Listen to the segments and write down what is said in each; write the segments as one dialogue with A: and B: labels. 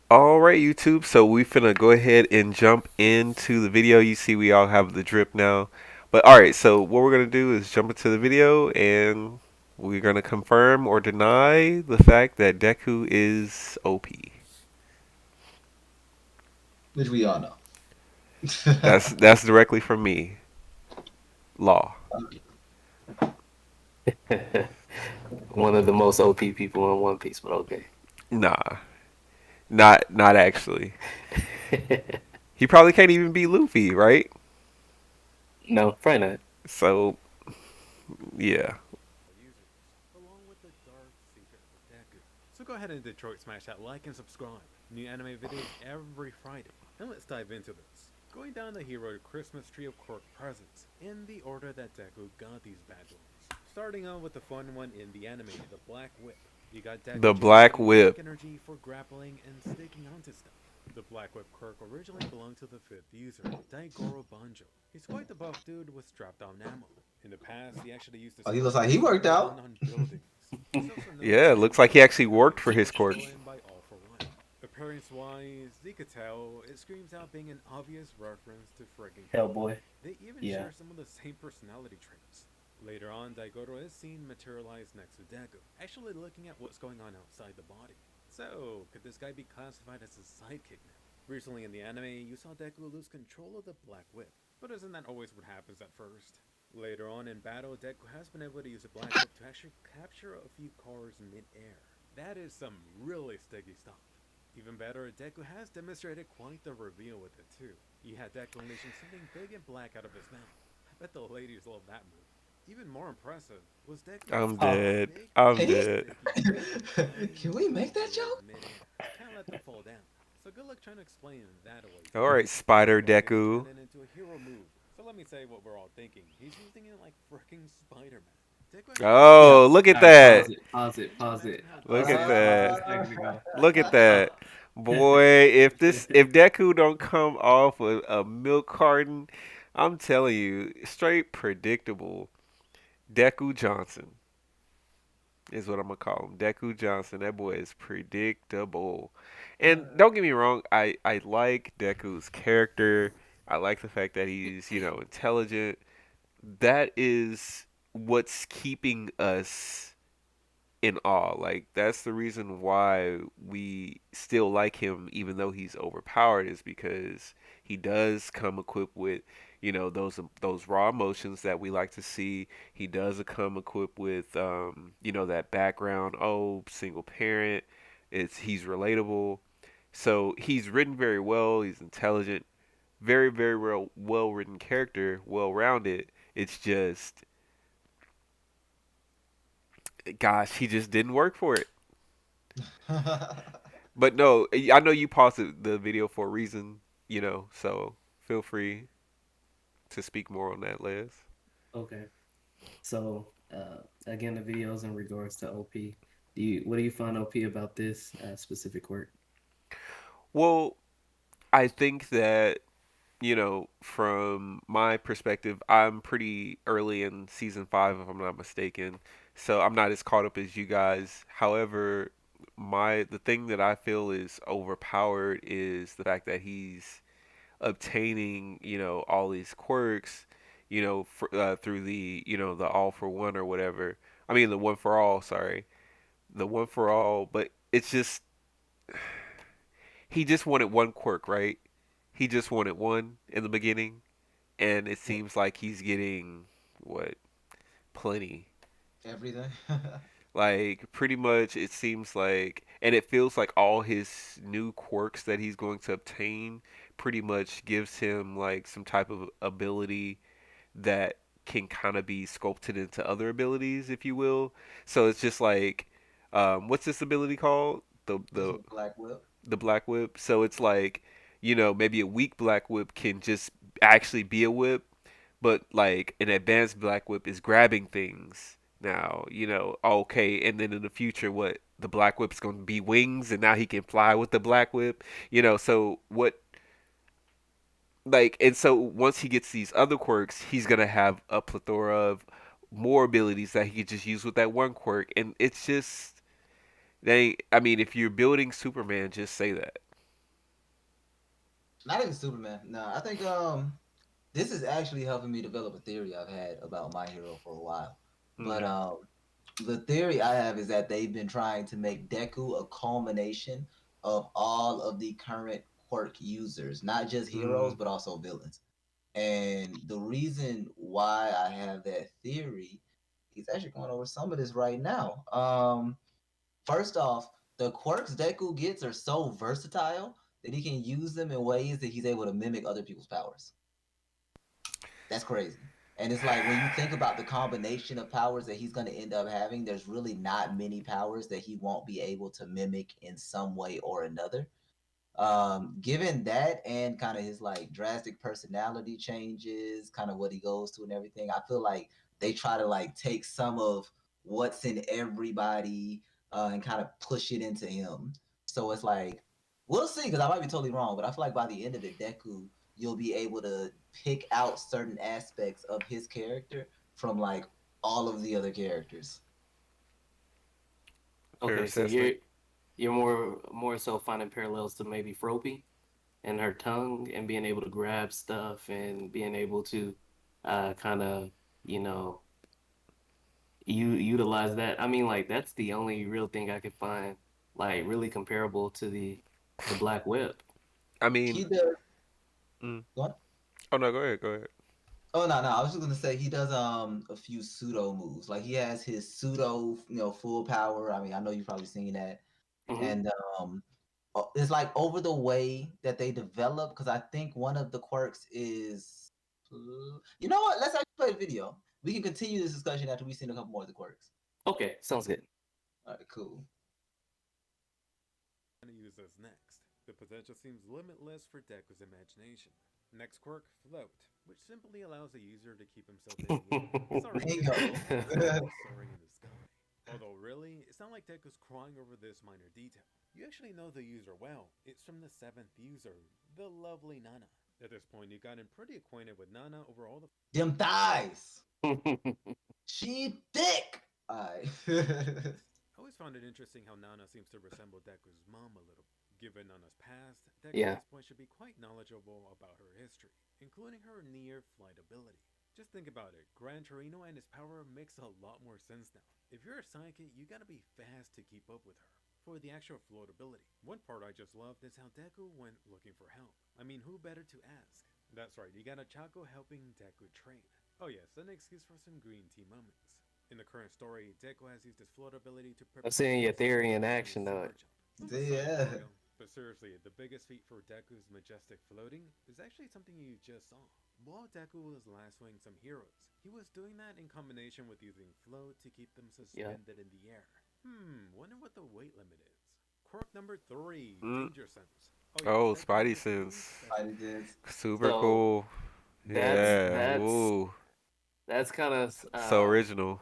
A: All right, YouTube. So we finna go ahead and jump into the video. You see, we all have the drip now. But all right, so what we're gonna do is jump into the video, and we're gonna confirm or deny the fact that Deku is OP.
B: Which we all know.
A: That's directly from me. Law.
C: One of the most OP people in One Piece, but okay.
A: Nah, not actually. He probably can't even beat Luffy, right?
C: No, probably not.
A: So yeah.
D: Users, along with the Dark Seeker, Deku. So go ahead and Detroit smash that like and subscribe. New anime videos every Friday. And let's dive into this. Going down the hero Christmas tree of quirk presents, in the order that Deku got these bad boys. Starting out with the fun one in the anime, the Black Whip. You got
A: The
D: Deku
A: Black
D: generating black
A: Whip.
D: energy for grappling and sticking onto stuff. The Black Whip quirk originally belonged to the fifth user, Daigoro Banjo. He's quite the buff dude with strapped on ammo. In the past, he actually used to
B: Oh, he
D: score
B: looks like he
D: hits
B: worked
D: for fun
B: out.
D: on buildings. He's also known
A: Yeah,
D: for
A: it looks
D: being
A: like he
D: quite
A: actually
D: annoying
A: worked for his
D: and
A: quirk.
D: stolen by All for One. Appearance wise, you could tell it screams out being an obvious reference to friggin' Hellboy.
C: Hellboy.
D: They even
C: Yeah.
D: share some of the same personality traits. Later on, Daigoro is seen materialized next to Deku, actually looking at what's going on outside the body. So, could this guy be classified as a sidekick now? Recently in the anime, you saw Deku lose control of the Black Whip, but isn't that always what happens at first? Later on in battle, Deku has been able to use the Black Whip to actually capture a few cars mid-air. That is some really sticky stuff. Even better, Deku has demonstrated quite the reveal with it too. He had Deku unleashing something big and black out of his mouth. I bet the ladies love that move. Even more impressive was Deku
A: I'm
D: using
C: Oh,
D: a
A: dead.
D: big
A: I'm
B: Hey,
D: black
A: dead.
D: sticky to
B: can
D: blindly
B: we make that
D: obliterate
B: joke?
D: midair. Can't let them fall down. So good luck trying to explain that away to
A: All
D: me.
A: right, Spider
D: Well, he can turn
A: Deku.
D: it into a hero move. So let me say what we're all thinking. He's using it like freaking Spider-Man. Deku actually has
C: yeah.
A: Oh,
D: wings.
A: look at
C: All right,
D: Now,
A: that.
C: pause it. Pause it. Pause
D: imagine
C: it.
D: how
A: Look
C: Pause
A: at
C: it.
D: dope
C: Pause
D: that
C: it
A: that.
C: a
D: would
C: second
D: be.
C: ago.
A: Look at
C: Oh.
A: that. Boy, if Deku don't come off with a milk carton, I'm telling you, straight predictable. Deku Johnson is what I'm gonna call him. Deku Johnson. That boy is predictable. And don't get me wrong, I like Deku's character. I like the fact that he's, intelligent. That is what's keeping us in awe. Like that's the reason why we still like him, even though he's overpowered, is because he does come equipped with, those raw emotions that we like to see. He does come equipped with, that background. Oh, single parent. He's relatable. So he's written very well. He's intelligent. Very, very well written character. Well rounded. It's just, gosh, he just didn't work for it. But no, I know you paused the video for a reason, so feel free to speak more on that, Les.
C: Okay. So, again, the videos in regards to OP. What do you find OP about this specific work?
A: Well, I think that, from my perspective, I'm pretty early in season five, if I'm not mistaken. So I'm not as caught up as you guys. However, the thing that I feel is overpowered is the fact that he's obtaining, all these quirks, through the all for one or whatever. I mean, the one for all, sorry. The one for all, but it's just, he just wanted one quirk, right? He just wanted one in the beginning, and it
B: Yeah,
A: seems like he's getting, what, plenty.
B: everything.
A: Like, pretty much, it seems like, and it feels like all his new quirks that he's going to obtain pretty much gives him, like, some type of ability that can kind of be sculpted into other abilities, if you will. So it's just like, what's this ability called? The
B: This
A: the
B: is Black Whip.
A: the Black Whip. So it's like, maybe a weak Black Whip can just actually be a whip, but like an advanced Black Whip is grabbing things now. Okay, and then in the future, what the Black Whip's going to be wings, and now he can fly with the Black Whip. So what and so once he gets these other quirks, he's gonna have a plethora of more abilities that he could just use with that one quirk, and it's just I mean, if you're building Superman, just say that.
B: Not even Superman. No, I think this is actually helping me develop a theory I've had about My Hero for a while. But
A: Mm.
B: the theory I have is that they've been trying to make Deku a culmination of all of the current quirk users, not just heroes,
A: Mm.
B: but also villains. And the reason why I have that theory, he's actually going over some of this right now. First off, the quirks Deku gets are so versatile that he can use them in ways that he's able to mimic other people's powers. That's crazy. And it's like when you think about the combination of powers that he's going to end up having, there's really not many powers that he won't be able to mimic in some way or another. Given that and kind of his like drastic personality changes, kind of what he goes to and everything, I feel like they try to like take some of what's in everybody and kind of push it into him. So it's like we'll see because I might be totally wrong, but I feel like by the end of it, Deku, you'll be able to pick out certain aspects of his character from like all of the other characters.
A: Fair
C: Okay, so
A: assessment.
C: you're more so finding parallels to maybe Froppy and her tongue and being able to grab stuff and being able to kind of, you know, you utilize that. I mean, like that's the only real thing I could find like really comparable to the Black Whip.
A: I
B: He
A: mean,
B: does
A: mm.
B: what?
A: Oh no, go ahead, go ahead.
B: Oh no, I was just gonna say he does a few pseudo moves. Like he has his pseudo, full power. I mean, I know you've probably seen that.
C: Hmm.
B: And it's like over the way that they develop because I think one of the quirks is you know what? Let's actually play the video. We can continue this discussion after we've seen a couple more of the quirks.
C: Okay, sounds good.
B: All right, cool.
D: Gonna use this next. The potential seems limitless for Deku's imagination. Next quirk, Float, which simply allows the user to keep himself in the air. Sorry, didn't mean
B: Bingo.
D: to make it sound like he's soaring in the sky. Although really, it's not like Deku's crying over this minor detail. You actually know the user well. It's from the seventh user, the lovely Nana. At this point, you've gotten pretty acquainted with Nana over all the.
B: Them thighs. She thick. All right.
D: I always found it interesting how Nana seems to resemble Deku's mom a little. Given Nana's past, Deku at
C: Yeah.
D: this point should be quite knowledgeable about her history, including her near flight ability. Just think about it, Gran Torino and his power makes a lot more sense now. If you're a psychic, you gotta be fast to keep up with her. For the actual floatability, one part I just loved is how Deku went looking for help. I mean, who better to ask? That's right, you got a Chaco helping Deku train. Oh yes, an excuse for some green tea moments. In the current story, Deku has used his float ability to
C: I'm
D: prepare
C: seeing your
D: himself
C: theory in
D: to do a
C: action, though.
D: super jump. Little side
B: Yeah.
D: tutorial, but seriously, the biggest feat for Deku's majestic floating is actually something you just saw. While Deku was lassoing some heroes, he was doing that in combination with using float to keep them
C: Yeah.
D: suspended in the air. Wonder what the weight limit is. Quirk number 3,
A: Mm.
D: Danger Sense. Oh yes,
A: Oh,
D: Deku
A: Spidey
D: has two
A: sense.
D: special
B: Spidey
D: abilities.
B: sense.
A: Super
C: So
A: cool.
C: that's
A: Yeah.
C: that's
A: Ooh.
C: that's kind of
A: So original.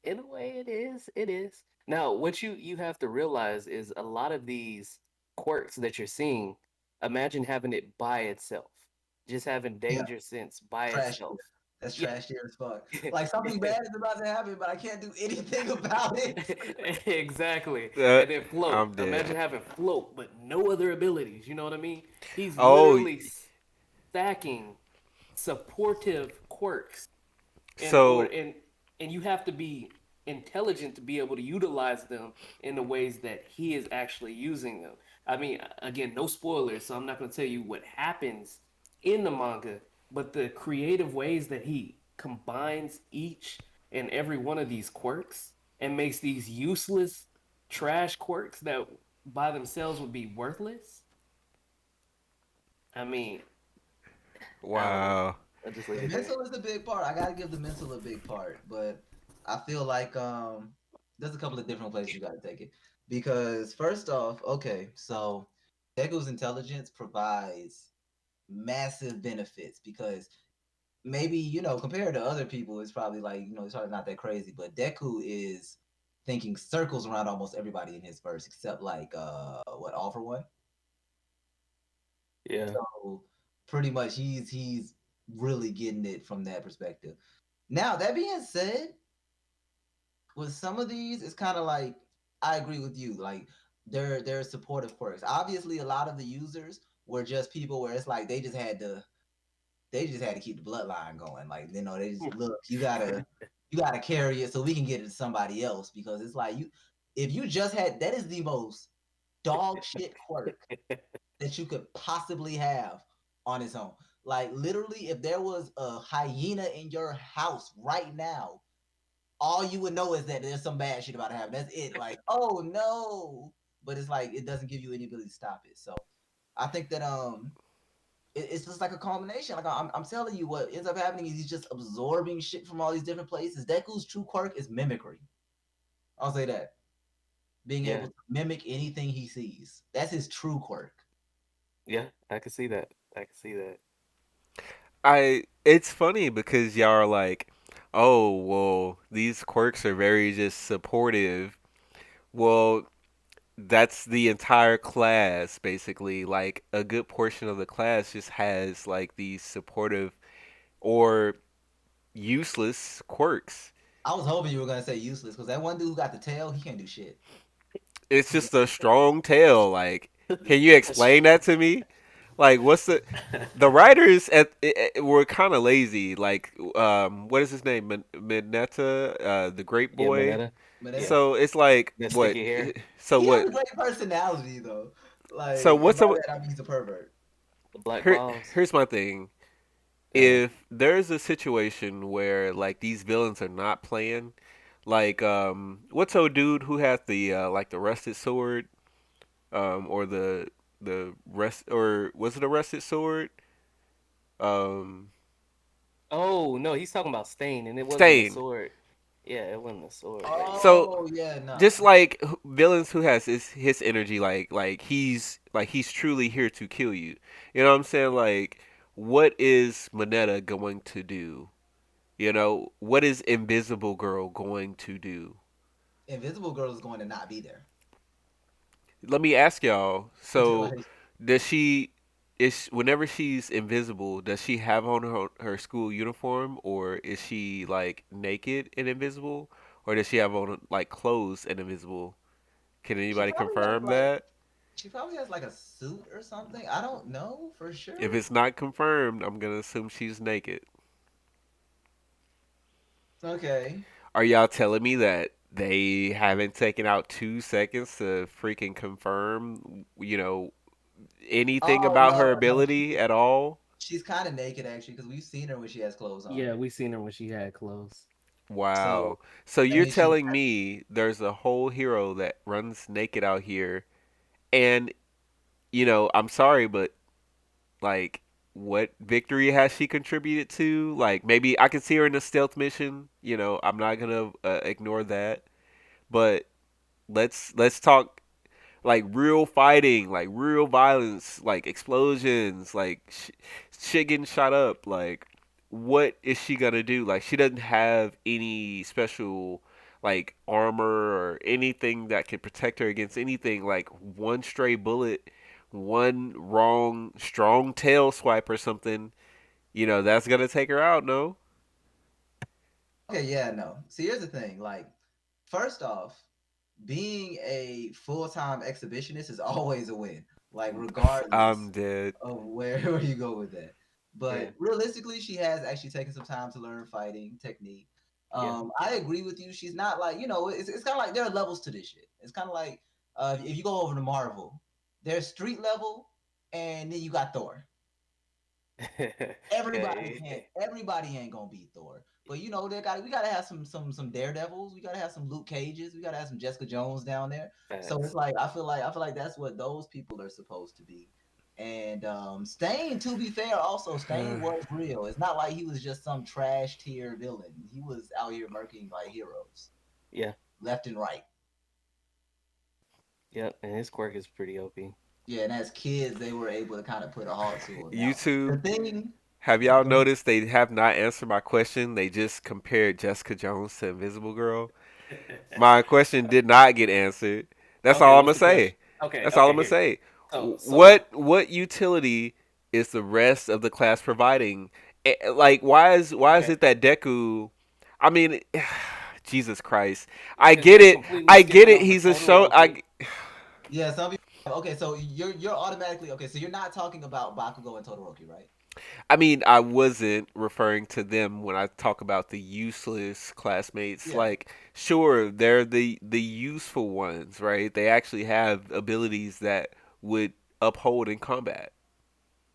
C: in a way it is. It is. Now, what you have to realize is a lot of these quirks that you're seeing, imagine having it by itself. Just having
B: Yeah.
C: danger sense by
B: Trash.
C: itself.
B: That's
C: Yeah.
B: trash here as fuck. Like something bad is about to happen, but I can't do anything about it.
C: Exactly.
A: Uh,
C: And then float.
A: I'm
C: Imagine
A: dead.
C: having float, but no other abilities. You know what I mean? He's
A: Oh,
C: literally stacking supportive quirks in order
A: so
C: and you have to be intelligent to be able to utilize them in the ways that he is actually using them. I mean, again, no spoilers, so I'm not going to tell you what happens in the manga, but the creative ways that he combines each and every one of these quirks and makes these useless trash quirks that by themselves would be worthless. I mean, I don't know.
A: wow.
C: I'll just
B: The
C: leave it there.
B: mental is the big part. I gotta give the mental a big part, but I feel like there's a couple of different places you gotta take it. Because first off, okay, so Deku's intelligence provides massive benefits because maybe, compared to other people, it's probably like, it's probably not that crazy, but Deku is thinking circles around almost everybody in his verse, except like All for One.
C: Yeah.
B: So pretty much he's really getting it from that perspective. Now, that being said, with some of these, it's kind of like I agree with you. Like they're supportive quirks. Obviously, a lot of the users were just people where it's like they just had to keep the bloodline going. Like, they just look, you gotta carry it so we can get it to somebody else because it's like if you just had that is the most dog shit quirk that you could possibly have on its own. Like literally, if there was a hyena in your house right now, all you would know is that there's some bad shit about to happen. That's it. Like, oh no. But it's like it doesn't give you any ability to stop it. So I think that it's just like a combination. Like I'm telling you, what ends up happening is he's just absorbing shit from all these different places. Deku's true quirk is mimicry. I'll say that. Being
C: Yeah,
B: able to mimic anything he sees. That's his true quirk.
C: yeah, I can see that. I can see that.
A: I it's funny because y'all are like, oh well, these quirks are very just supportive. Well, that's the entire class basically. Like a good portion of the class just has like these supportive or useless quirks.
B: I was hoping you were gonna say useless because that one dude who got the tail, he can't do shit.
A: It's just a strong tail. Like, can you explain that to me? Like, what's the writers were kind of lazy. Like, what is his name? Mineta, the Great
C: Yeah,
A: Boy.
C: Mineta.
B: But
C: Yeah,
A: So it's like
C: that
A: what?
C: sticky hair,
A: So
B: he has
A: what?
B: a great personality though.
A: So
B: Like, and
A: what's
B: by
A: a
B: that I mean he's a pervert.
C: the black
A: here?
C: balls.
A: Here's my thing.
C: Uh,
A: If there's a situation where like these villains are not playing, like what's old dude who has the like the rusted sword, or the rest or was it a rusted sword? Um,
C: oh no, he's talking about Stain, and it wasn't the
A: Stain.
C: sword. Yeah, it wasn't the sword that he was talking
A: So
B: Oh
C: about.
B: yeah, no.
A: just like villains who has his energy, like he's truly here to kill you. You know what I'm saying? Like, what is Moneta going to do? You know, what is Invisible Girl going to do?
B: Invisible Girl is going to not be there.
A: Let me ask y'all. So,
B: Like,
A: does she is whenever she's invisible, does she have on her school uniform, or is she like naked and invisible, or does she have on like clothes and invisible? Can
B: she
A: anybody
B: probably has
A: confirm
B: like
A: that?
B: she probably has like a suit or something. I don't know for
A: If
B: sure.
A: it's not confirmed, I'm gonna assume she's naked.
B: Okay.
A: Are y'all telling me that they haven't taken out 2 seconds to freaking confirm, anything
B: Oh
A: about
B: no,
A: her
B: no.
A: ability at all?
B: She's kind of naked actually because we've seen her when she has clothes on.
C: Yeah, we seen her when she had clothes.
B: So
A: Wow. So
B: that
A: you're
B: means she's
A: telling me there's a whole hero that runs naked out here, and I'm sorry, but like, what victory has she contributed to? Like, maybe I can see her in a stealth mission. I'm not gonna ignore that, but let's talk like real fighting, like real violence, like explosions, like shit getting shot up. Like, what is she gonna do? Like, she doesn't have any special like armor or anything that can protect her against anything. Like one stray bullet, one wrong strong tail swipe or something. That's gonna take her out. No.
B: okay. Yeah, no. See, here's the thing. Like, first off, being a full-time exhibitionist is always a win. Like, regardless
A: I'm dead.
B: of where you go with that.
C: Yeah,
B: But realistically, she has actually taken some time to learn fighting technique.
C: yeah.
B: I agree with you. She's not like it's kind of like there are levels to this shit. It's kind of like if you go over to Marvel, there's street level, and then you got Thor. Everybody
C: Okay.
B: can't. Everybody ain't gonna beat Thor. But we gotta have some Daredevils. We gotta have some Luke Cages. We gotta have some Jessica Jones down there. So it's
C: Facts.
B: like I feel like that's what those people are supposed to be. And Stain, to be fair, also Stain was real. It's not like he was just some trash tier villain. He was out here murking like heroes
C: Yeah,
B: left and right.
C: yep. And his quirk is pretty OP.
B: Yeah, and as kids, they were able to kind of put a halt to him.
A: You
B: Now the
A: two,
B: thing,
A: have y'all noticed they have not answered my question? They just compared Jessica Jones to Invisible Girl. My question did not get answered. That's
C: Okay,
A: all I'm
C: what's
A: gonna
C: the question?
A: say.
C: Okay,
A: That's all
C: okay,
A: I'm gonna
C: here.
A: say.
C: So
A: What utility is the rest of the class providing? Like, why is
C: okay,
A: it that Deku? I mean, Jesus Christ! I
C: because
A: get
C: you're
A: it.
C: completely
A: I get
C: skipping
A: it.
C: over
A: He's a
C: total
A: show.
C: OP.
B: yeah, some people Okay, so you're automatically okay. So you're not talking about Bakugo and Todoroki, right?
A: I mean, I wasn't referring to them when I talk about the useless classmates.
B: Yeah.
A: Like, sure, they're the useful ones, right? They actually have abilities that would uphold in combat.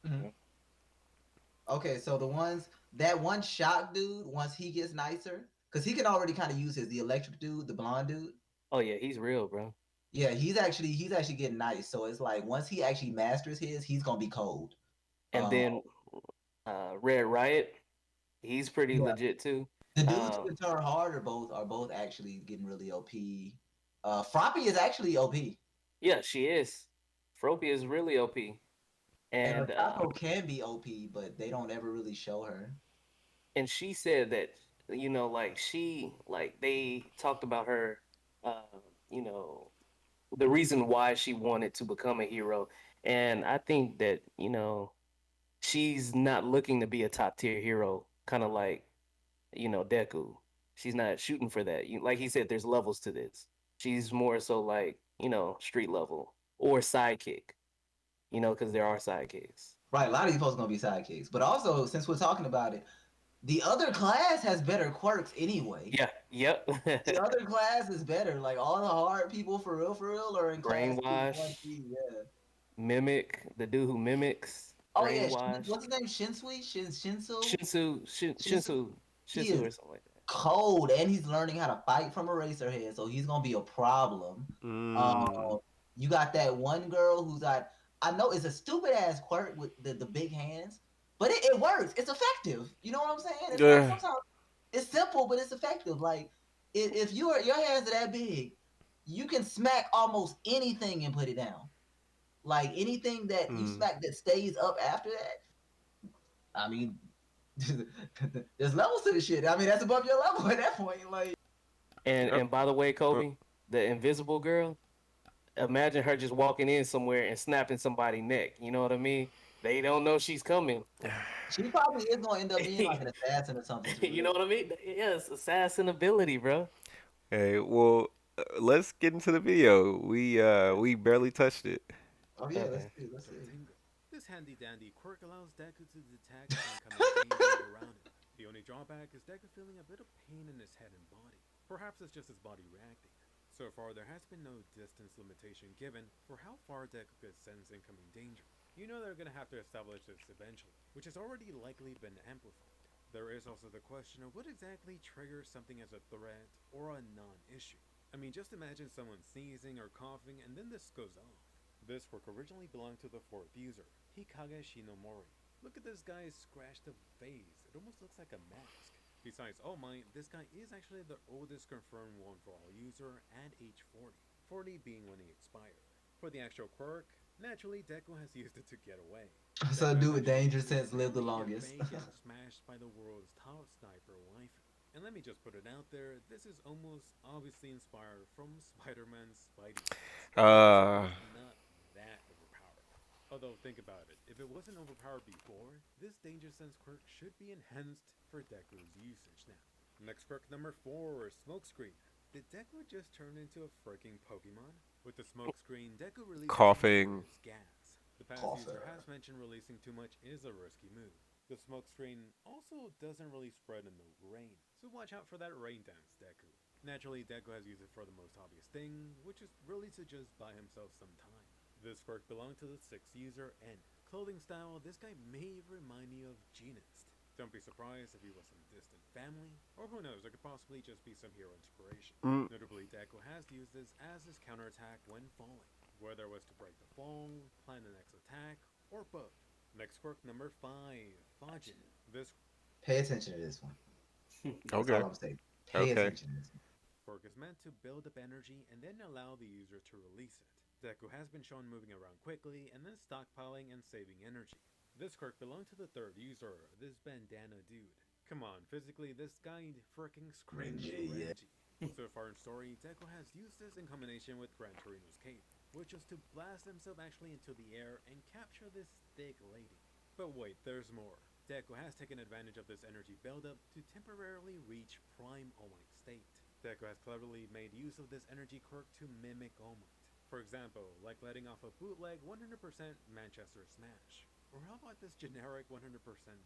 B: Hmm. Okay, so the ones that one shock dude, once he gets nicer, because he can already kind of use his the electric dude, the blonde dude.
C: Oh yeah, he's real, bro.
B: Yeah, he's actually getting nice. So it's like once he actually masters his, he's gonna be cold.
C: And
B: Um,
C: then Red Riot, he's pretty
B: yeah,
C: legit too.
B: the dudes who
C: Uh,
B: can turn hard are both actually getting really OP. Froppy is actually OP,
C: yeah, she is. Fropia is really OP,
B: and
C: and
B: Osako can be OP, but they don't ever really show her.
C: and she said that like they talked about her, uh, you know, the reason why she wanted to become a hero, and I think that she's not looking to be a top tier hero, kind of like Deku. She's not shooting for that. Like he said, there's levels to this. She's more so like street level or sidekick. Because there are sidekicks.
B: Right, a lot of these folks gonna be sidekicks. But also, since we're talking about it, the other class has better quirks anyway.
C: Yeah. Yep.
B: The other class is better. Like all the hard people for real, are in class two,
C: Brainwash,
B: one, three. Yeah.
C: mimic, the dude who mimics,
B: Oh yeah,
C: brainwash,
B: what's his name? Shinsui, Shinsu, Shinsu. He
C: Shinsu,
B: is
C: or something like that.
B: cold, and he's learning how to fight from Eraserhead, so he's gonna be a problem.
A: Mm.
B: Um, you got that one girl who's got. I know it's a stupid ass quirk with the big hands, but it works. It's effective. You know what I'm saying? It's like
A: Ugh.
B: sometimes it's simple, but it's effective. Like if your hands are that big, you can smack almost anything and put it down. Like anything that you
A: Mm.
B: smack that stays up after that. I mean, there's levels to this shit. I mean, that's above your level at that point. Like,
C: And
A: Uh,
C: and by the way,
A: uh,
C: Kobe, the invisible girl, imagine her just walking in somewhere and snapping somebody's neck. You know what I mean? They don't know she's coming.
B: she probably is gonna end up being like an assassin or something to
C: You know
B: real.
C: what I mean? Yes, assassin ability, bro.
A: Hey, well, let's get into the video. We barely touched it.
B: Oh yeah, let's
C: Okay.
B: see, let's
D: The
B: see.
D: Tingle. This handy dandy quirk allows Deku to detect incoming danger around him. The only drawback is Deku feeling a bit of pain in his head and body. Perhaps it's just his body reacting. So far, there has been no distance limitation given for how far Deku could sense incoming danger. You know they're gonna have to establish this eventually, which has already likely been amplified. There is also the question of what exactly triggers something as a threat or a non issue. I mean, just imagine someone sneezing or coughing and then this goes off. This work originally belonged to the fourth user, Hikage Shinomori. Look at this guy's scratched up face, it almost looks like a mask. Besides, oh my, this guy is actually the oldest confirmed one for all user at age 40, 40 being when he expired. For the actual quirk, naturally Deku has used it to get away.
B: So
D: Deku has
B: dude with
D: actually
B: danger
D: used it to
B: sense lived the
D: narrowly
B: longest.
D: evade getting smashed by the world's top sniper waifu. And let me just put it out there, this is almost obviously inspired from Spider-Man's Spidey sense. It's
A: Uh,
D: almost not that overpowered. Although, think about it, if it wasn't overpowered before, this Danger Sense quirk should be enhanced for Deku's usage now. Next quirk number 4, Smokescreen. Did Deku just turn into a freaking Pokemon? With the smokescreen, Deku releases some
A: coughing.
D: serious gas. The past user
B: Cougher.
D: has mentioned releasing too much is a risky move. The smokescreen also doesn't really spread in the rain, so watch out for that rain dance, Deku. Naturally, Deku has used it for the most obvious thing, which is really to just buy himself some time. This quirk belonged to the sixth user, N. Clothing style, this guy may remind you of Genist. Don't be surprised if he was some distant family, or who knows, it could possibly just be some hero inspiration.
A: Mm.
D: Notably, Deku has used this as his counterattack when falling, whether it was to break the fall, plan the next attack, or both. Next quirk number 5, Fajin. This
B: Pay attention to this one. That's all
A: Okay.
B: I'm saying. Pay
A: Okay.
B: attention to this one.
D: quirk is meant to build up energy and then allow the user to release it. Deku has been shown moving around quickly and then stockpiling and saving energy. This quirk belonged to the third user, this bandana dude. Come on, physically, this guy freaking screams
B: Renji, yeah.
D: Renji. So far in story, Deku has used this in combination with Gran Torino's cape, which was to blast himself actually into the air and capture this thick lady. But wait, there's more. Deku has taken advantage of this energy buildup to temporarily reach Prime All Might state. Deku has cleverly made use of this energy quirk to mimic All Might. For example, like letting off a bootleg 100% Manchester Smash. Or how about this generic 100%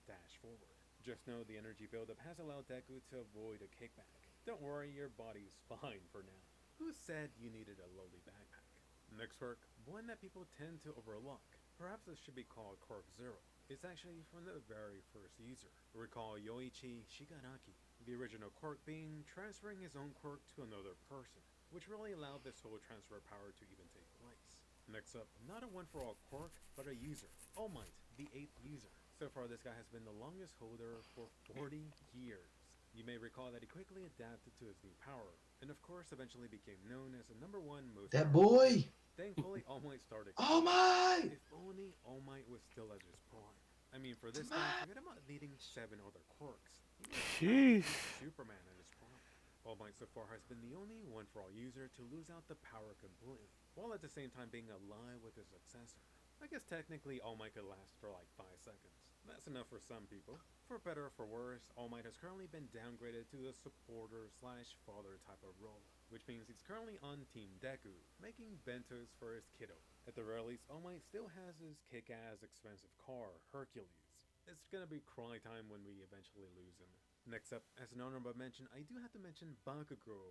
D: dash forward? Just know the energy buildup has allowed Deku to avoid a kickback. Don't worry, your body's fine for now. Who said you needed a lowly backpack? Next quirk, one that people tend to overlook. Perhaps this should be called Quirk Zero. It's actually from the very first user. Recall Yoichi Shigaraki, the original quirk being transferring his own quirk to another person, which really allowed this whole transfer power to even take place. Next up, not a one for all quirk, but a user. All Might, the 8th user. So far, this guy has been the longest holder for 40 years. You may recall that he quickly adapted to his new power, and of course eventually became known as the number one most
B: That
D: powerful hero.
B: boy.
D: Thankfully, All Might started
B: Oh
D: climbing.
B: my.
D: If only All Might was still at his prime. I mean, for this guy, forget about needing 7 other quirks. He might as well
A: Jeez.
D: be Superman at his prime. All Might so far has been the only one for all user to lose out the power completely, while at the same time being alive with his successor. I guess technically All Might could last for like 5 seconds. That's enough for some people. For better or for worse, All Might has currently been downgraded to the supporter slash father type of role, which means he's currently on Team Deku, making bentos for his kiddo. At the very least, All Might still has his kick ass expensive car, Hercules. It's gonna be cry time when we eventually lose him. Next up, as an honorable mention, I do have to mention Bakugo.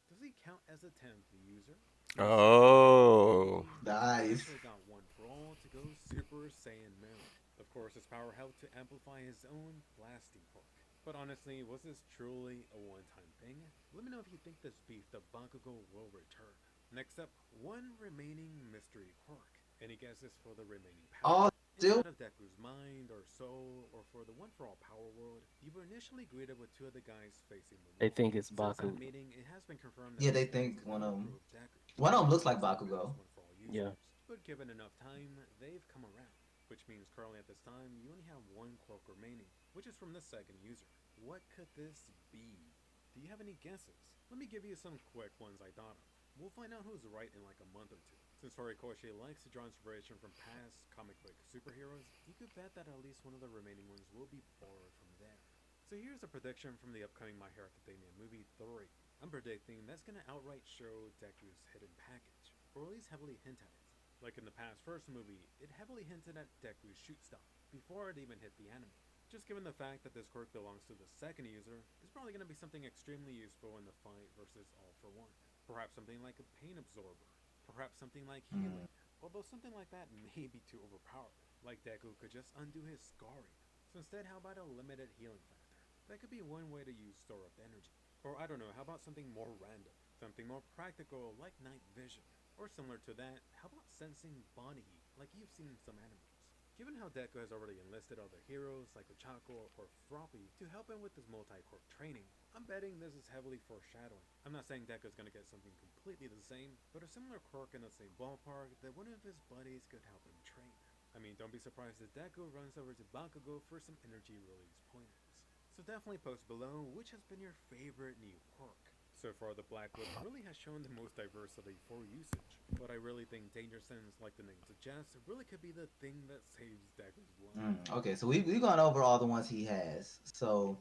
D: Does he count as a 10th user? You see,
A: Oh.
D: Bakugo
B: Nice.
D: actually got one for all to go Super Saiyan mode. Of course, his power helped to amplify his own blasting quirk. But honestly, was this truly a one-time thing? Let me know if you think this beef the Bakugo will return. Next up, one remaining mystery quirk. Any guesses for the remaining power?
B: Oh, still.
D: Inside of Deku's mind or soul, or for the one for all power world, you were initially greeted with 2 of the guys facing the
C: They
D: wall.
C: think it's
D: Since that
C: Baku.
D: meeting, it has been confirmed that
B: Yeah, they
D: this guy is
B: think
D: the
B: one of
D: core
B: them.
D: crew of Deku,
B: One of them looks like
D: also known as
B: Bakugo.
D: one for all
C: Yeah.
D: users. But given enough time, they've come around. Which means currently at this time, you only have one quirk remaining, which is from the second user. What could this be? Do you have any guesses? Let me give you some quick ones I thought of. We'll find out who's right in like a month or two. Since Horikoshi likes to draw inspiration from past comic book superheroes, you could bet that at least one of the remaining ones will be borrowed from there. So here's a prediction from the upcoming My Hero Academia movie 3. I'm predicting that's gonna outright show Deku's hidden package, or at least heavily hint at it. Like in the past first movie, it heavily hinted at Deku's shoot stop before it even hit the anime. Just given the fact that this quirk belongs to the second user, it's probably going to be something extremely useful in the fight versus All for One. Perhaps something like a pain absorber. Perhaps something like
B: Mm.
D: healing. Although something like that may be too overpowered. Like Deku could just undo his scarring. So instead, how about a limited healing factor? That could be one way to use store up energy. Or I don't know, how about something more random? Something more practical like night vision. Or similar to that, how about sensing body heat like you've seen in some animes? Given how Deku has already enlisted other heroes like Ochako or Froppy to help him with his multi-quirk training, I'm betting this is heavily foreshadowing. I'm not saying Deku is going to get something completely the same, but a similar quirk in the same ballpark that one of his buddies could help him train. I mean, don't be surprised if Deku runs over to Bakugo for some energy release pointers. So definitely post below which has been your favorite new quirk. So far, the Black Whip really has shown the most diversity for usage, but I really think Danger Sense, like the name suggests, really could be the thing that saves Deku's life.
B: Okay, so we've gone over all the ones he has. So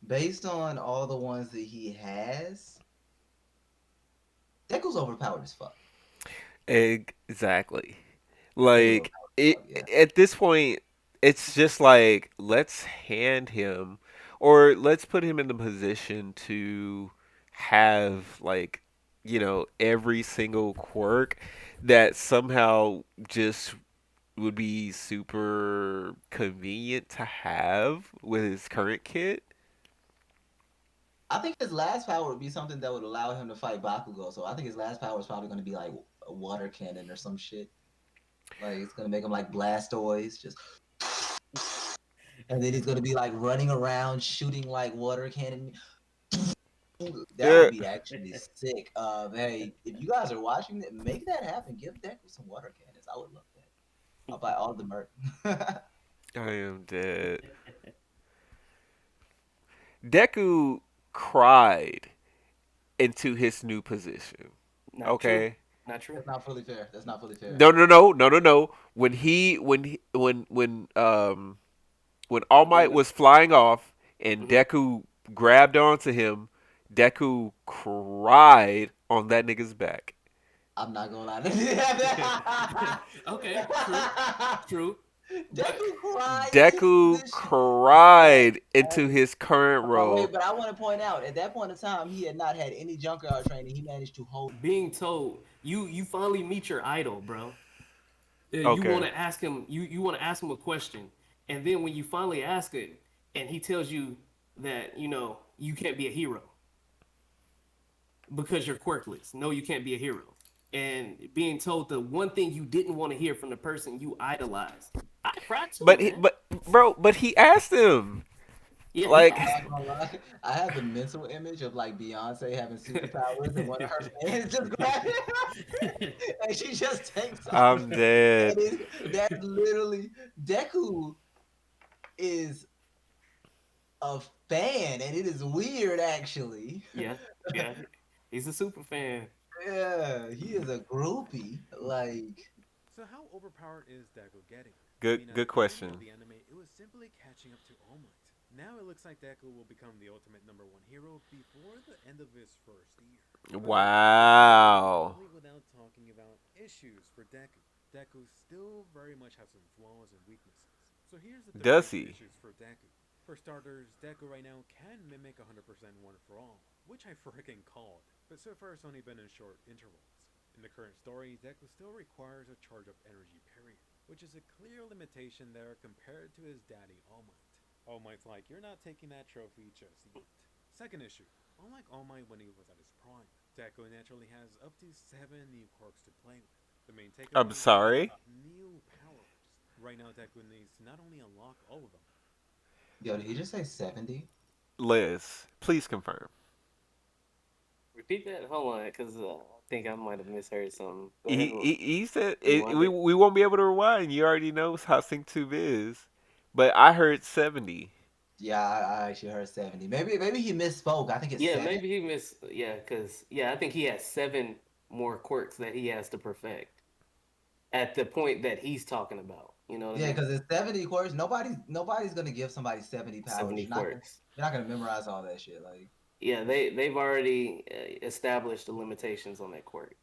B: based on all the ones that he has, Deku's overpowered as fuck.
A: Exactly.
B: Deku's
A: Like
B: overpowered as
A: it
B: fuck, yeah.
A: at this point, it's just like let's hand him, or let's put him in the position to have like every single quirk that somehow just would be super convenient to have with his current kit.
B: I think his last power would be something that would allow him to fight Bakugo. So I think his last power is probably going to be like a water cannon or some shit. Like it's going to make him like Blastoise, just, and then he's going to be like running around shooting like water cannon. That
A: Yeah.
B: would be actually sick. Hey, if you guys are watching that, make that happen. Give Deku some water cannons. I would love that. I'll buy all the merch.
A: I am dead. Deku cried into his new position.
C: Not true.
A: Okay.
C: Not true.
B: That's not fully fair. That's not fully fair.
A: No, no, no, no, no, no. When All
C: When he
A: Might
C: went.
A: was flying off and
C: Hmm.
A: Deku grabbed onto him, Deku cried on that nigga's back.
B: I'm not gonna lie.
C: Okay, true, true. But
B: Deku cried into his
A: Deku
B: position. Hey,
A: cried into
B: hey,
A: his current
B: hold on, wait,
A: role.
B: but I want to point out at that point in time, he had not had any junkyard training. He managed to hold.
C: being told you finally meet your idol, bro. You want
A: Okay.
C: to ask him you want to ask him a question, and then when you finally ask it, and he tells you that you can't be a hero because you're quirkless. No, you can't be a hero. And being told the one thing you didn't want to hear from the person you idolize. I cried too, man.
A: But bro, but he asked him.
C: Yeah, he
A: Like
B: I'm
C: asked
B: not
C: him.
B: gonna lie. I have the mental image of like Beyonce having superpowers and one of her fans just grabbing her and she just takes off.
A: I'm dead.
B: That's literally Deku is a fan, and it is weird actually.
C: Yeah, yeah. He's a super fan.
B: Yeah, he is a groupie. Like,
D: So how overpowered is Deku getting? I mean, at
A: Good
D: the beginning of
A: question.
D: the anime, it was simply catching up to All Might. Now it looks like Deku will become the ultimate number one hero before the end of his first year. But that wouldn't be
A: Wow.
D: complete without talking about issues for Deku. Deku still very much has some flaws and weaknesses. So here's the three
A: Does
D: major
A: he?
D: issues for Deku. For starters, Deku right now can mimic 100% One for All, which I freaking called, but so far it's only been in short intervals. In the current story, Deku still requires a charge up energy period, which is a clear limitation there compared to his daddy All Might. All Might's like, you're not taking that trophy just yet. Second issue, unlike All Might when he was at his prime, Deku naturally has up to 7 new quirks to play with. The main
A: I'm
D: takeaway being
A: sorry.
D: new powers. Right now, Deku needs to not only unlock all of them,
B: yo, did he just say 70?
A: Liz, please confirm.
C: Repeat that. Hold on, because I think I might have misheard something. Go ahead and
A: He said
C: rewind it.
A: we won't be able to rewind. You already know how SyncTube is, but I heard 70.
B: Yeah, I actually heard 70. Maybe he misspoke. I think it's
C: Yeah,
B: 7.
C: maybe he missed. Yeah, because I think he has 7 more quirks that he has to perfect at the point that he's talking about. You know what I
B: Yeah,
C: mean?
B: because it's 70 quirks. Nobody's gonna give somebody 70 powers.
C: 70 quirks.
B: You're not gonna memorize all that shit. Like,
C: Yeah, they've already established the limitations on that quirk.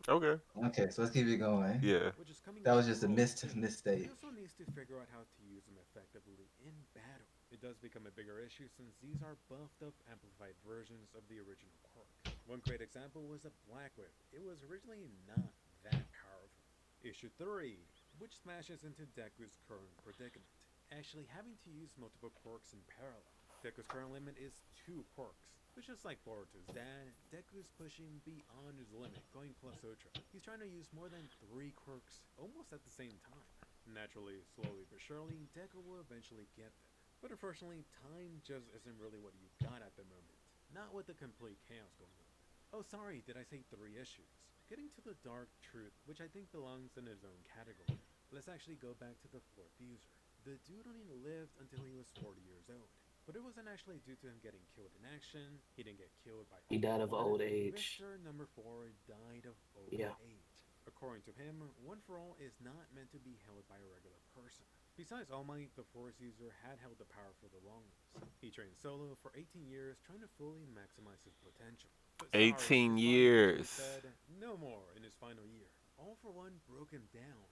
A: Okay.
B: okay, so let's keep it going.
A: Yeah.
D: which is coming
B: That
D: up
B: was just a
D: close too. He
B: misstate.
D: also needs to figure out how to use them effectively in battle. It does become a bigger issue since these are buffed up, amplified versions of the original quirk. One great example was a Black Whip. It was originally not that powerful. Issue 3, which smashes into Deku's current predicament, actually having to use multiple quirks in parallel. Deku's current limit is 2 quirks. But just like Boruto's dad, Deku's pushing beyond his limit, going plus ultra. He's trying to use more than 3 quirks almost at the same time. Naturally, slowly but surely, Deku will eventually get there. But unfortunately, time just isn't really what you got at the moment. Not with the complete chaos going on. Oh, sorry, did I say 3 issues? Getting to the dark truth, which I think belongs in his own category. Let's actually go back to the fourth user. The dude only lived until he was 40 years old. But it wasn't actually due to him getting killed in action. He didn't get killed by
C: He
D: All
C: died
D: for
C: of
D: One.
C: old age.
D: Mr. Number 4 died of old
C: Yeah.
D: age. According to him, One for All is not meant to be held by a regular person. Besides All Might, the Force user had held the power for the longest. He trained solo for 18 years, trying to fully maximize his potential. But sorry,
A: 18
D: his body eventually
A: years.
D: said no more in his final year. All for One broke him down.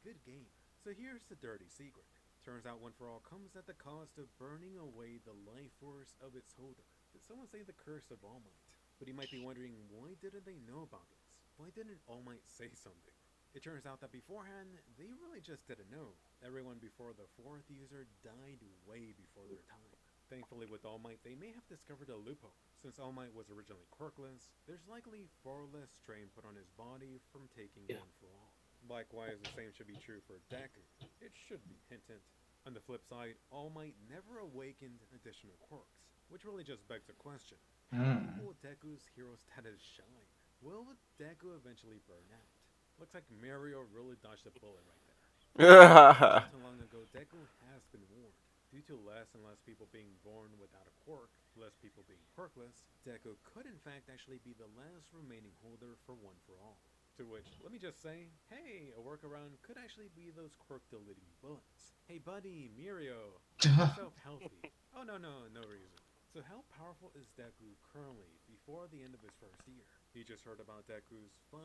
D: Good game. So here's the dirty secret. Turns out One for All comes at the cost of burning away the life force of its holder. Did someone say the curse of All Might? But you might be wondering, why didn't they know about this? Why didn't All Might say something? It turns out that beforehand, they really just didn't know. Everyone before the fourth user died way before their time. Thankfully, with All Might, they may have discovered a loophole. Since All Might was originally quirkless, there's likely far less strain put on his body from taking
C: Yeah.
D: One for All. Likewise, the same should be true for Deku. It should be hinted. On the flip side, All Might never awakened additional quirks, which really just begs the question, how
B: Hmm.
D: will Deku's hero status shine? Will Deku eventually burn out? Looks like Mario really dodged a bullet right there. Unfortunately, not too long ago, Deku has been warned. Due to less and less people being born without a quirk, less people being quirkless, Deku could in fact actually be the last remaining holder for One for All. To which, let me just say, hey, a workaround could actually be those quirk deleting bullets. Hey buddy, Mirio, keep yourself healthy. Oh no, no reason. So how powerful is Deku currently before the end of his first year? You just heard about Deku's 5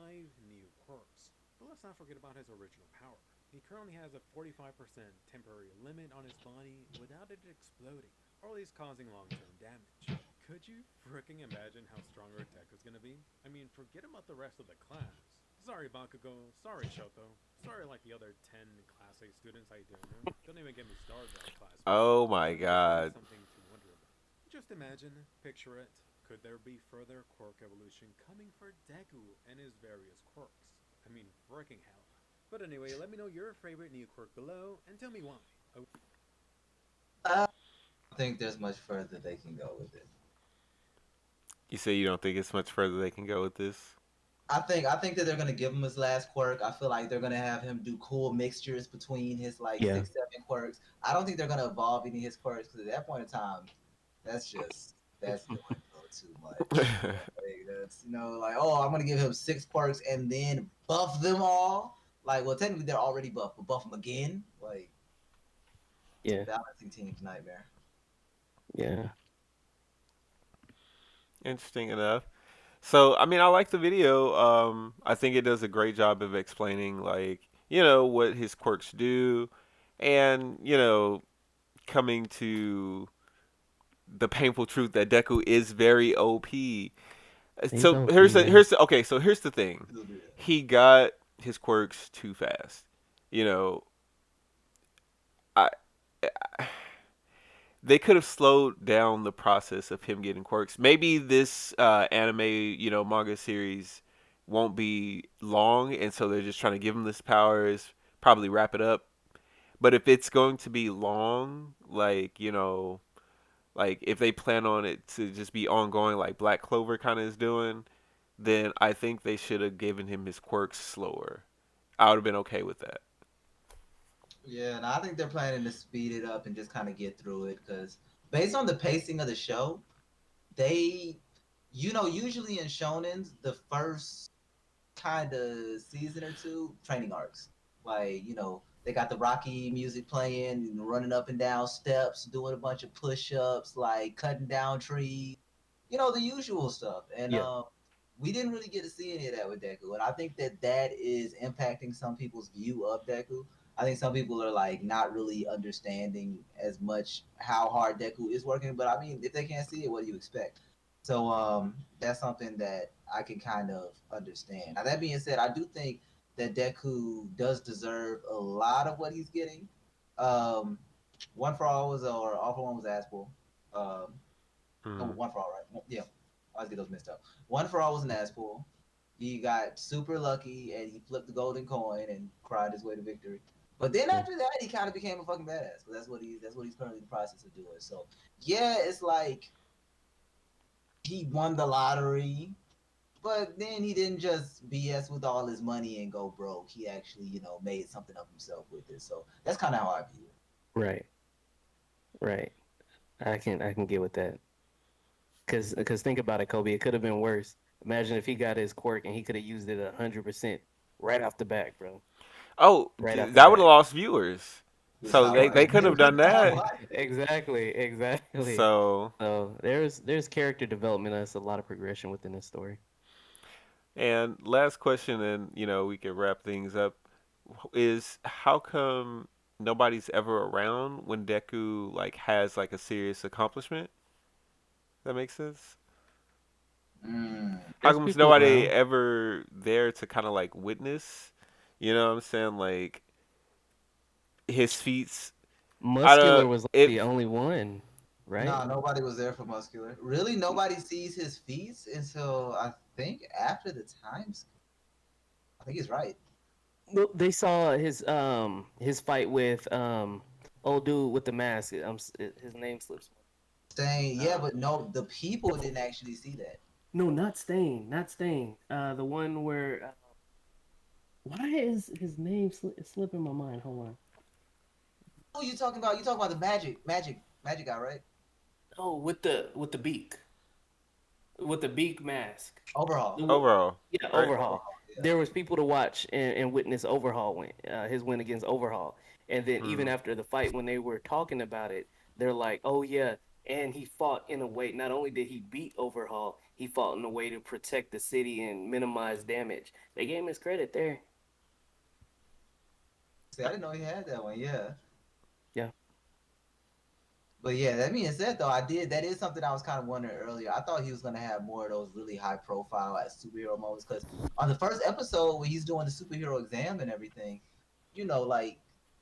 D: new quirks, but let's not forget about his original power. He currently has a 45% temporary limit on his body without it exploding, or at least causing long term damage. Could you freaking imagine how stronger Deku's gonna be? I mean, forget about the rest of the class. Sorry, Bakugo. Sorry, Shoto. Sorry, like the other 10 Class A students I don't know. Don't even get me started on Class B.
A: Oh my
D: But there's really
A: god.
D: something to wonder about. Just imagine, picture it. Could there be further quirk evolution coming for Deku and his various quirks? I mean, freaking hell. But anyway, let me know your favorite new quirk below and tell me why. Oh,
B: I don't think there's much further they can go with it.
A: You say you don't think it's much further they can go with this?
B: I think that they're gonna give him his last quirk. I feel like they're gonna have him do cool mixtures between his like
C: Yeah.
B: 6, 7 quirks. I don't think they're gonna evolve any of his quirks because at that point in time, that's doing a little too much. Like, that's like, oh, I'm gonna give him 6 quirks and then buff them all. Like, well, technically they're already buffed, but buff them again. Like,
C: Yeah.
B: balancing team's nightmare.
C: Yeah.
A: Interesting enough. So, I mean, I like the video. I think it does a great job of explaining, like, what his quirks do, and coming to the painful truth that Deku is very OP.
C: He's
A: So
C: OP, man.
A: okay. So here's the thing.
B: It'll be
A: He got his quirks too fast. You know, I they could have slowed down the process of him getting quirks. Maybe this anime, manga series won't be long, and so they're just trying to give him this powers, probably wrap it up. But if it's going to be long, like if they plan on it to just be ongoing, like Black Clover kind of is doing, then I think they should have given him his quirks slower. I would have been okay with that.
B: Yeah, and I think they're planning to speed it up and just kind of get through it because based on the pacing of the show, they, usually in shonens, the first kind of season or two training arcs, like they got the Rocky music playing, running up and down steps, doing a bunch of push-ups, like cutting down trees, the usual stuff. And
C: Yeah.
B: we didn't really get to see any of that with Deku, and I think that that is impacting some people's view of Deku. I think some people are like not really understanding as much how hard Deku is working, but I mean, if they can't see it, what do you expect? So that's something that I can kind of understand. Now that being said, I do think that Deku does deserve a lot of what he's getting. Um, One for all was or all for one was Aspel. Um, no,
A: Mm.
B: one for all, right? Yeah, I always get those mixed up. One for all was an Aspel. He got super lucky and he flipped the golden coin and cried his way to victory. But then
C: Yeah.
B: after that, he kind of became a fucking badass. But that's what he's currently in the process of doing. So yeah, it's like he won the lottery, but then he didn't just BS with all his money and go broke. He actually, made something of himself with it. So that's kind of how I view it.
C: Right. Right. I can get with that. Cause think about it, Kobe. It could have been worse. Imagine if he got his quirk and he could have used it 100% right off the back, bro.
A: Oh,
C: Right off the
A: that would have
C: back.
A: lost viewers.
B: Which
A: So
B: I
A: they
B: like.
A: couldn't have done that.
C: Exactly. Exactly.
A: So,
C: So there's character development. That's a lot of progression within this story.
A: and last question, and we can wrap things up. Is how come nobody's ever around when Deku like has like a serious accomplishment? That makes sense.
B: Mm.
A: How
C: There's
A: come
C: people
A: nobody
C: around.
A: ever there to kind of like witness? You know what I'm saying? Like his feats. I
C: Muscular
A: don't.
C: was like
A: It.
C: the only one, right?
B: Nah, nobody was there for Muscular. Really, nobody sees his feats until I think after the times. I think he's right.
C: Well, they saw his fight with old dude with the mask. His name slips.
B: Saying, yeah,
C: Uh,
B: but no, the people didn't actually see that.
C: no, not Stain, not Stain. The one where why is his name slipping my mind? Hold on.
B: Oh, you talking about? You talking about the magic guy, right?
C: Oh, with the beak, with the beak mask.
B: Overhaul.
A: Overall,
C: Yeah,
A: right?
C: Overhaul.
B: Overhaul. Yeah.
C: There was people to watch and witness Overhaul win, his win against Overhaul. And then even
A: Hmm.
C: after the fight, when they were talking about it, they're like, "Oh yeah," and he fought in a way. Not only did he beat Overhaul, he fought in a way to protect the city and minimize damage. They gave him his credit there.
B: See, I didn't know he had that one. Yeah.
C: Yeah.
B: But yeah, that being said, though, I did. That is something I was kind of wondering earlier. I thought he was gonna have more of those really high profile like superhero moments because on the first episode when he's doing the superhero exam and everything, like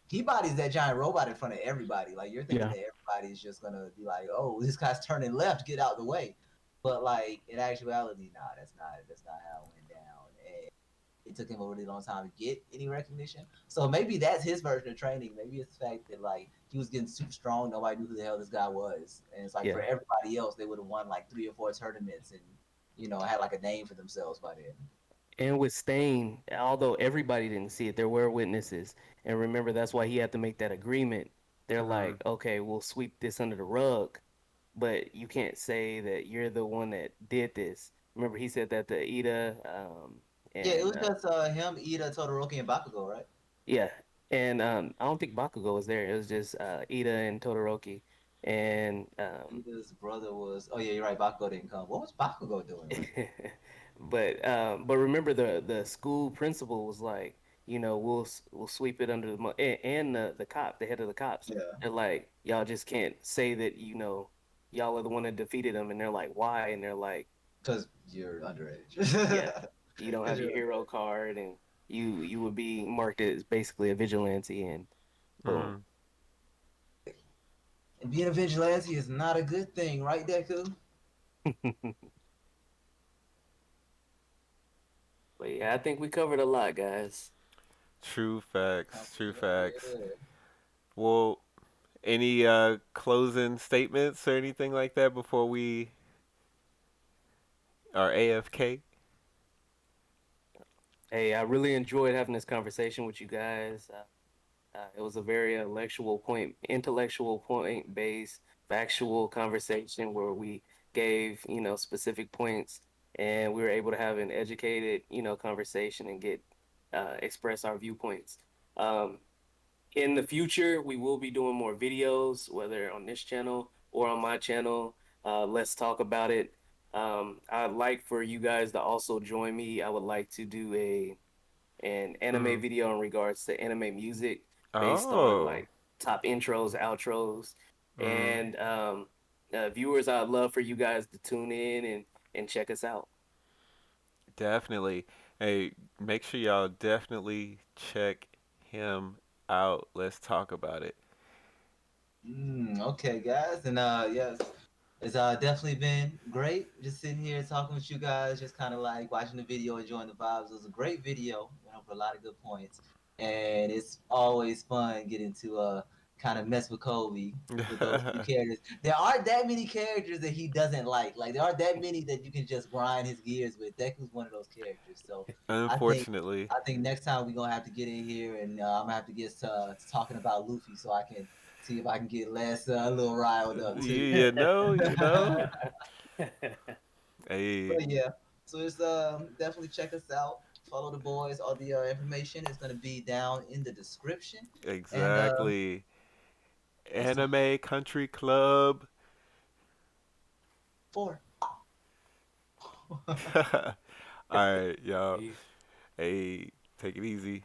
B: he bodies that giant robot in front of everybody. Like you're thinking
C: Yeah.
B: that everybody's just gonna be like, "Oh, this guy's turning left, get out the way." But like in actuality, nah, that's not how it went down. And it took him a really long time to get any recognition. So maybe that's his version of training. Maybe it's the fact that like he was getting super strong, nobody knew who the hell this guy was, and it's like for
C: Yeah.
B: everybody else, they would have won like 3 or 4 tournaments and had like a name for themselves by then.
C: And with Stain, although everybody didn't see it, there were witnesses. And remember, that's why he had to make that agreement. They're
A: Mm.
C: like, okay, we'll sweep this under the rug, but you can't say that you're the one that did this. Remember, he said that to Ida,
B: Yeah, it
C: and
B: was just him, Ida, Todoroki, and Bakugo, right?
C: yeah, and I don't think Bakugo was there. It was just Ida and Todoroki, and
B: Ida's brother was. Oh yeah, you're right. Bakugo didn't come. What was Bakugo doing? Like,
C: but remember the school principal was like, we'll sweep it under the mud, and the cop, the head of the cops,
B: yeah,
C: they're like, y'all just can't say that y'all are the one that defeated them, and they're like, why? And they're like,
B: because you're underage.
C: yeah, you don't
B: Because
C: have
B: you're
C: your hero
B: underage.
C: card, and you would be marked as basically a vigilante, and boom.
A: Mm.
B: And being a vigilante is not a good thing, right, Deku?
C: But yeah, I think we covered a lot, guys.
A: True facts. True facts.
B: Yeah.
A: Well, any closing statements or anything like that before we are AFK?
C: Hey, I really enjoyed having this conversation with you guys. It was a very intellectual point based, factual conversation where we gave, specific points, and we were able to have an educated, conversation and get express our viewpoints. Um, in the future, we will be doing more videos, whether on this channel or on my channel. Let's talk about it. I'd like for you guys to also join me. I would like to do an anime
A: Mm.
C: video in regards to anime music based on
A: Oh.
C: like top intros, outros,
A: Mm.
C: and viewers. I'd love for you guys to tune in and check us out.
A: Definitely. Hey, make sure y'all definitely check him out. Let's talk about it.
B: Okay, guys, and yes, it's definitely been great just sitting here talking with you guys, just kind of like watching the video, enjoying the vibes. It was a great video, went over a lot of good points, and it's always fun getting to kind of mess with Kobe with those few characters. There aren't that many characters that he doesn't like. Like there aren't that many that you can just grind his gears with. Deku's one of those characters. So I think
A: Unfortunately.
B: I think next time we're gonna have to get in here, and I'm gonna have to get to talking about Luffy so I can see if I can get less a little riled up too.
A: You know, you know. Hey,
B: But yeah, so it's definitely check us out. Follow the boys. All the information is gonna be down in the description. And
A: exactly.
B: next time,
A: Anime Country Club.
B: 4.
A: All right, y'all.
C: Peace.
A: Hey, take it easy.